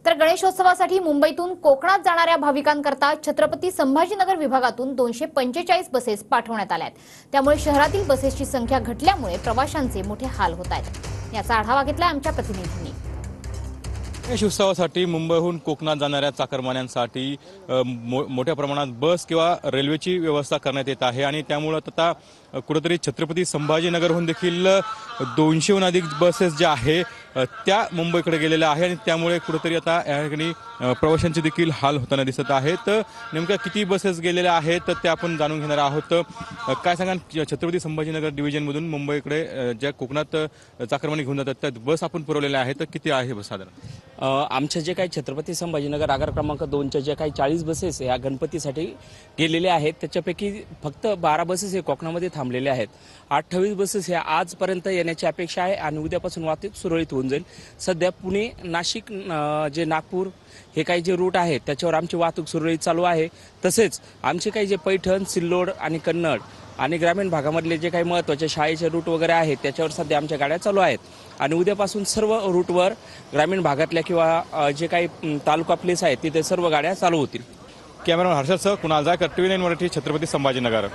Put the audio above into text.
तर गणेशोत्सवासाठी मुंबईतून कोकणात जाणाऱ्या भाविकांकरता छत्रपती संभाजीनगर विभागातून 245 बसेस पाठवण्यात आल्या आहेत। त्यामुळे शहरातील बसेसची संख्या घटल्यामुळे प्रवाशांचे मोठे हाल होत आहेत। याचा आढावा घेतलाय आमच्या प्रतिनिधींनी। गणेश उत्सवासाठी मुंबईहून कोकणात जाणाऱ्या चाकरमान्यांसाठी मोठ्या प्रमाणात बस किंवा रेल्वेची व्यवस्था करण्यात येत आहे आणि त्यामुळे आता कुठेतरी छत्रपती संभाजीनगरहून देखील 200हून अधिक बसेस ज्या आहे त्या मुंबईकडे गेलेल्या आहे आणि त्यामुळे कुठेतरी आता या ठिकाणी प्रवाशांचे देखील हाल होताना दिसत आहेत। नेमक्या किती बसेस गेलेल्या आहेत ते आपण जाणून घेणार आहोत। काय सांगा, छत्रपती संभाजीनगर डिव्हिजनमधून मुंबईकडे ज्या कोकणात चाकरमानी घेऊन जातात त्या बस आपण पुरवलेल्या आहेत, किती आहे बस साधारण? आमचे जे काही छत्रपती संभाजीनगर आगार क्रमांक 2च्या जे काही 40 बसेस या गणपतीसाठी गेलेल्या आहेत त्याच्यापैकी फक्त 12 बसेस हे कोकणामध्ये थांबलेले आहेत। 28 बसेस ह्या आजपर्यंत येण्याची अपेक्षा आहे आणि उद्यापासून वाहतूक सुरळीत होऊन जाईल। सध्या पुणे, नाशिक, जे नागपूर हे काही जे रूट आहेत त्याच्यावर आमची वाहतूक सुरळीत चालू आहे। तसेच आमचे काही जे पैठण, सिल्लोड आणि कन्नड आणि ग्रामीण भागामधले जे काही महत्त्वाचे शाळेचे रूट वगैरे आहेत त्याच्यावर सध्या आमच्या गाड्या चालू आहेत आणि उद्यापासून सर्व रूटवर ग्रामीण भागातल्या किंवा जे काही तालुका प्लेस आहेत तिथे सर्व गाड्या चालू होतील। कॅमेरामन हर्षदसह कुणाल जायकर, TV9 मराठी, छत्रपती संभाजीनगर।